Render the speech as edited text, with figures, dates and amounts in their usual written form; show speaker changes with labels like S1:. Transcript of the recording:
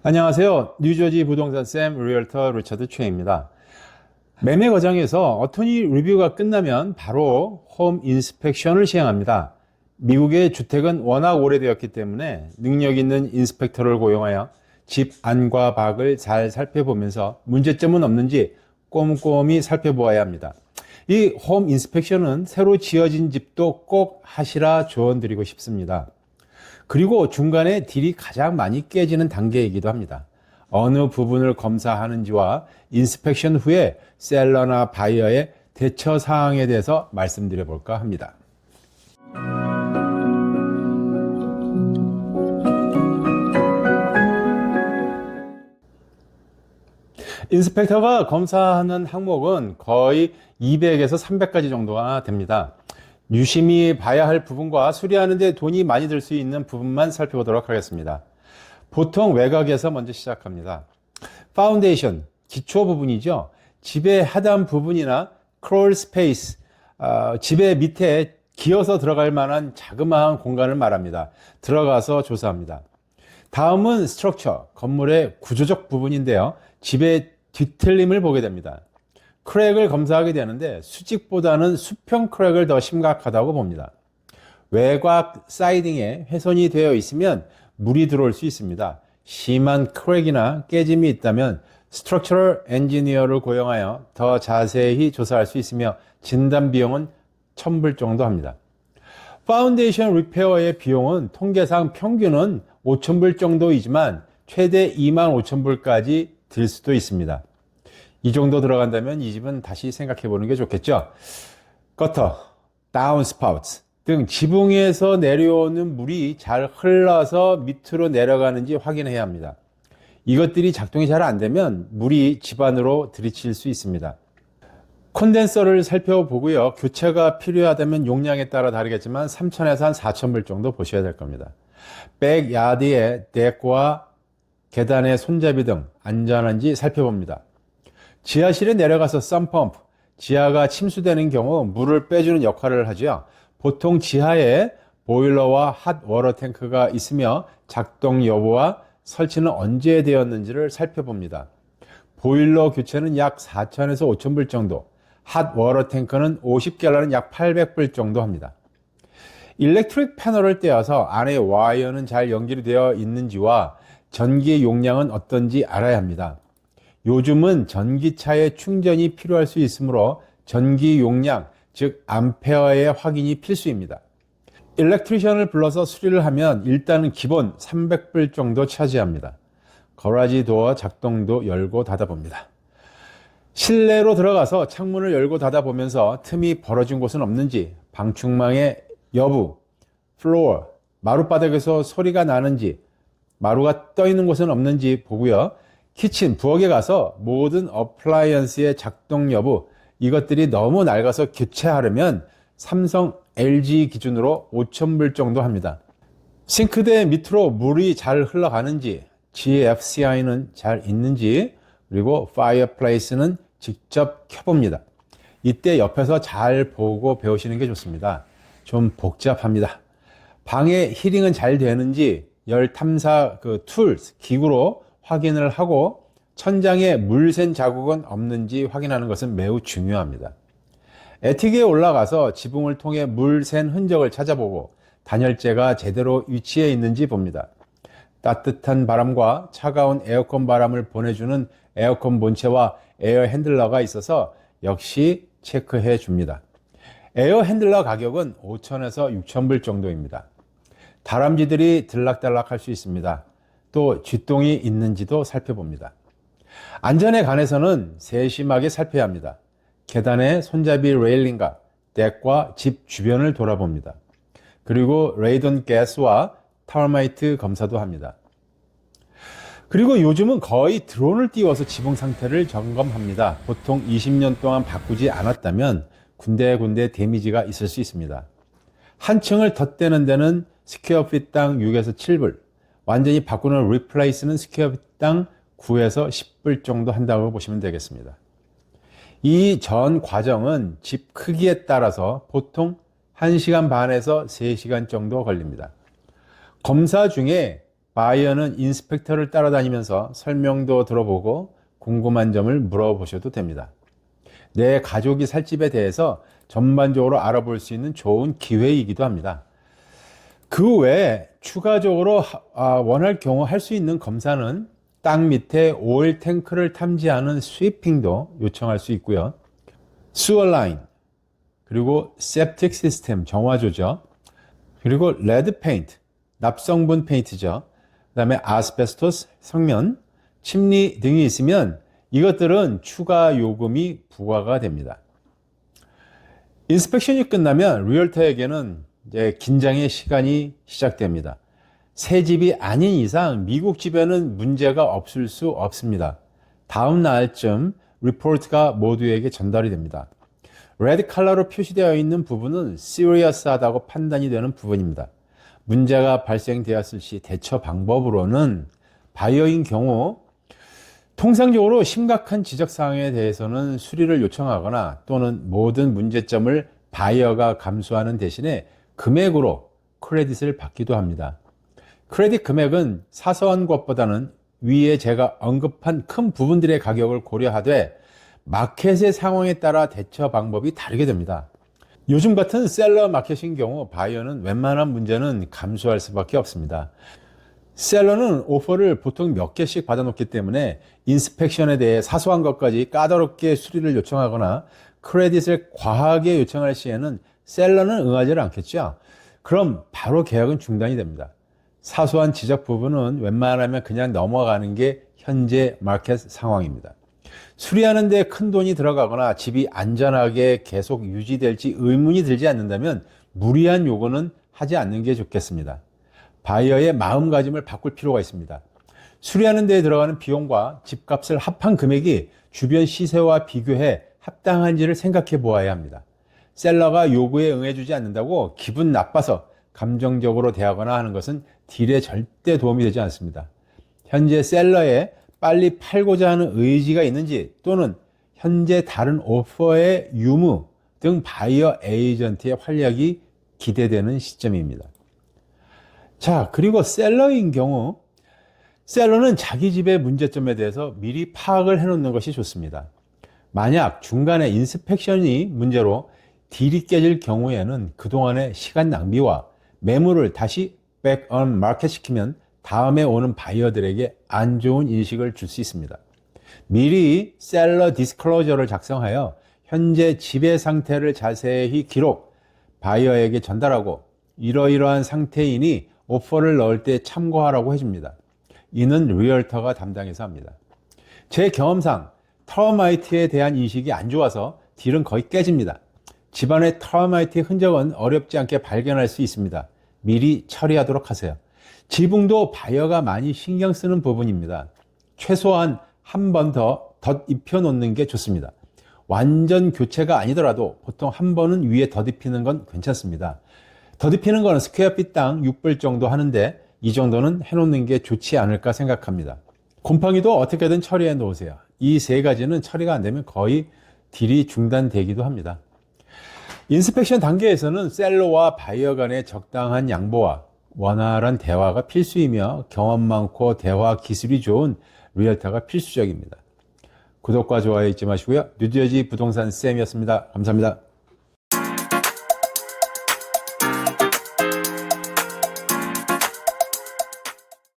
S1: 안녕하세요. 뉴저지 부동산 쌤 리얼터 리처드 최입니다. 매매 과정에서 어토니 리뷰가 끝나면 바로 홈 인스펙션을 시행합니다. 미국의 주택은 워낙 오래되었기 때문에 능력 있는 인스펙터를 고용하여 집 안과 밖을 잘 살펴보면서 문제점은 없는지 꼼꼼히 살펴보아야 합니다. 이 홈 인스펙션은 새로 지어진 집도 꼭 하시라 조언드리고 싶습니다. 그리고 중간에 딜이 가장 많이 깨지는 단계이기도 합니다. 어느 부분을 검사하는지와 인스펙션 후에 셀러나 바이어의 대처 사항에 대해서 말씀드려 볼까 합니다. 인스펙터가 검사하는 항목은 거의 200에서 300가지 정도가 됩니다. 유심히 봐야 할 부분과 수리하는 데 돈이 많이 들 수 있는 부분만 살펴보도록 하겠습니다. 보통 외곽에서 먼저 시작합니다. 파운데이션, 기초 부분이죠. 집의 하단 부분이나 크롤 스페이스, 집의 밑에 기어서 들어갈 만한 자그마한 공간을 말합니다. 들어가서 조사합니다. 다음은 스트럭처, 건물의 구조적 부분인데요. 집의 뒤틀림을 보게 됩니다. 크랙을 검사하게 되는데 수직보다는 수평 크랙을 더 심각하다고 봅니다. 외곽 사이딩에 훼손이 되어 있으면 물이 들어올 수 있습니다. 심한 크랙이나 깨짐이 있다면 스트럭처럴 엔지니어를 고용하여 더 자세히 조사할 수 있으며 진단 비용은 $1,000 정도 합니다. 파운데이션 리페어의 비용은 통계상 평균은 $5,000 정도이지만 최대 $25,000까지 들 수도 있습니다. 이 정도 들어간다면 이 집은 다시 생각해 보는 게 좋겠죠. 거터, 다운스파우트 등 지붕에서 내려오는 물이 잘 흘러서 밑으로 내려가는지 확인해야 합니다. 이것들이 작동이 잘 안 되면 물이 집 안으로 들이칠 수 있습니다. 콘덴서를 살펴보고요. 교체가 필요하다면 용량에 따라 다르겠지만 3,000에서 한 $4,000 정도 보셔야 될 겁니다. 백야드의 덱과 계단의 손잡이 등 안전한지 살펴봅니다. 지하실에 내려가서 썬펌프, 지하가 침수되는 경우 물을 빼주는 역할을 하죠. 보통 지하에 보일러와 핫 워터 탱크가 있으며 작동 여부와 설치는 언제 되었는지를 살펴봅니다. 보일러 교체는 약 $4,000에서 $5,000 정도, 핫 워터 탱크는 50갤런은 약 $800 정도 합니다. 일렉트릭 패널을 떼어서 안에 와이어는 잘 연결이 되어 있는지와 전기 용량은 어떤지 알아야 합니다. 요즘은 전기차에 충전이 필요할 수 있으므로 전기 용량, 즉 암페어의 확인이 필수입니다. 일렉트리션을 불러서 수리를 하면 일단은 기본 $300 정도 차지합니다. 거라지 도어 작동도 열고 닫아 봅니다. 실내로 들어가서 창문을 열고 닫아 보면서 틈이 벌어진 곳은 없는지, 방충망의 여부, 플로어, 마룻바닥에서 소리가 나는지, 마루가 떠 있는 곳은 없는지 보고요. 키친, 부엌에 가서 모든 어플라이언스의 작동 여부, 이것들이 너무 낡아서 교체하려면 삼성, LG 기준으로 $5,000 정도 합니다. 싱크대 밑으로 물이 잘 흘러가는지, GFCI는 잘 있는지, 그리고 파이어플레이스는 직접 켜봅니다. 이때 옆에서 잘 보고 배우시는 게 좋습니다. 좀 복잡합니다. 방에 히링은 잘 되는지 열 탐사 툴스, 기구로 확인을 하고 천장에 물샌 자국은 없는지 확인하는 것은 매우 중요합니다. 애틱에 올라가서 지붕을 통해 물샌 흔적을 찾아보고 단열재가 제대로 위치해 있는지 봅니다. 따뜻한 바람과 차가운 에어컨 바람을 보내주는 에어컨 본체와 에어 핸들러가 있어서 역시 체크해 줍니다. 에어 핸들러 가격은 $5,000에서 $6,000 정도입니다. 다람쥐들이 들락달락 할 수 있습니다. 또 쥐똥이 있는지도 살펴봅니다. 안전에 관해서는 세심하게 살펴야 합니다. 계단의 손잡이 레일링과 덱과 집 주변을 돌아봅니다. 그리고 레이던 가스와 타워마이트 검사도 합니다. 그리고 요즘은 거의 드론을 띄워서 지붕 상태를 점검합니다. 보통 20년 동안 바꾸지 않았다면 군데군데 데미지가 있을 수 있습니다. 한 층을 덧대는 데는 스퀘어핏당 6에서 7불, 완전히 바꾸는 리플레이스는 스퀘어핏당 9에서 10불 정도 한다고 보시면 되겠습니다. 이 전 과정은 집 크기에 따라서 보통 1시간 반에서 3시간 정도 걸립니다. 검사 중에 바이어는 인스펙터를 따라다니면서 설명도 들어보고 궁금한 점을 물어보셔도 됩니다. 내 가족이 살 집에 대해서 전반적으로 알아볼 수 있는 좋은 기회이기도 합니다. 그 외에 추가적으로 원할 경우 할 수 있는 검사는 땅 밑에 오일 탱크를 탐지하는 스위핑도 요청할 수 있고요. 수어 라인, 그리고 septic 시스템 정화 조적, 그리고 레드 페인트, 납성분 페인트죠. 그 다음에 아스베스토스, 성면, 침리 등이 있으면 이것들은 추가 요금이 부과가 됩니다. 인스펙션이 끝나면 리얼터에게는 이제 긴장의 시간이 시작됩니다. 새 집이 아닌 이상 미국 집에는 문제가 없을 수 없습니다. 다음 날쯤 리포트가 모두에게 전달이 됩니다. 레드 컬러로 표시되어 있는 부분은 시리어스하다고 판단이 되는 부분입니다. 문제가 발생되었을 시 대처 방법으로는 바이어인 경우 통상적으로 심각한 지적사항에 대해서는 수리를 요청하거나 또는 모든 문제점을 바이어가 감수하는 대신에 금액으로 크레딧을 받기도 합니다. 크레딧 금액은 사소한 것보다는 위에 제가 언급한 큰 부분들의 가격을 고려하되 마켓의 상황에 따라 대처 방법이 다르게 됩니다. 요즘 같은 셀러 마켓인 경우 바이어는 웬만한 문제는 감수할 수밖에 없습니다. 셀러는 오퍼를 보통 몇 개씩 받아놓기 때문에 인스펙션에 대해 사소한 것까지 까다롭게 수리를 요청하거나 크레딧을 과하게 요청할 시에는 셀러는 응하지 않겠죠. 그럼 바로 계약은 중단이 됩니다. 사소한 지적 부분은 웬만하면 그냥 넘어가는 게 현재 마켓 상황입니다. 수리하는 데 큰 돈이 들어가거나 집이 안전하게 계속 유지될지 의문이 들지 않는다면 무리한 요구는 하지 않는 게 좋겠습니다. 바이어의 마음가짐을 바꿀 필요가 있습니다. 수리하는 데 들어가는 비용과 집값을 합한 금액이 주변 시세와 비교해 합당한지를 생각해 보아야 합니다. 셀러가 요구에 응해주지 않는다고 기분 나빠서 감정적으로 대하거나 하는 것은 딜에 절대 도움이 되지 않습니다. 현재 셀러에 빨리 팔고자 하는 의지가 있는지 또는 현재 다른 오퍼의 유무 등 바이어 에이전트의 활약이 기대되는 시점입니다. 자, 그리고 셀러인 경우 셀러는 자기 집의 문제점에 대해서 미리 파악을 해놓는 것이 좋습니다. 만약 중간에 인스펙션이 문제로 딜이 깨질 경우에는 그동안의 시간 낭비와 매물을 다시 백온 마켓 시키면 다음에 오는 바이어들에게 안 좋은 인식을 줄 수 있습니다. 미리 셀러 디스클로저를 작성하여 현재 집의 상태를 자세히 기록, 바이어에게 전달하고 이러이러한 상태이니 오퍼를 넣을 때 참고하라고 해줍니다. 이는 리얼터가 담당해서 합니다. 제 경험상 터마이트에 대한 인식이 안 좋아서 딜은 거의 깨집니다. 집안의 터마이트의 흔적은 어렵지 않게 발견할 수 있습니다. 미리 처리하도록 하세요. 지붕도 바이어가 많이 신경 쓰는 부분입니다. 최소한 한 번 더 덧입혀 놓는 게 좋습니다. 완전 교체가 아니더라도 보통 한 번은 위에 덧입히는 건 괜찮습니다. 덧입히는 거는 스퀘어핏당 6불 정도 하는데 이 정도는 해놓는 게 좋지 않을까 생각합니다. 곰팡이도 어떻게든 처리해 놓으세요. 이 세 가지는 처리가 안 되면 거의 딜이 중단되기도 합니다. 인스펙션 단계에서는 셀러와 바이어 간의 적당한 양보와 원활한 대화가 필수이며 경험 많고 대화 기술이 좋은 리얼터가 필수적입니다. 구독과 좋아요 잊지 마시고요. 뉴저지 부동산 쌤이었습니다. 감사합니다.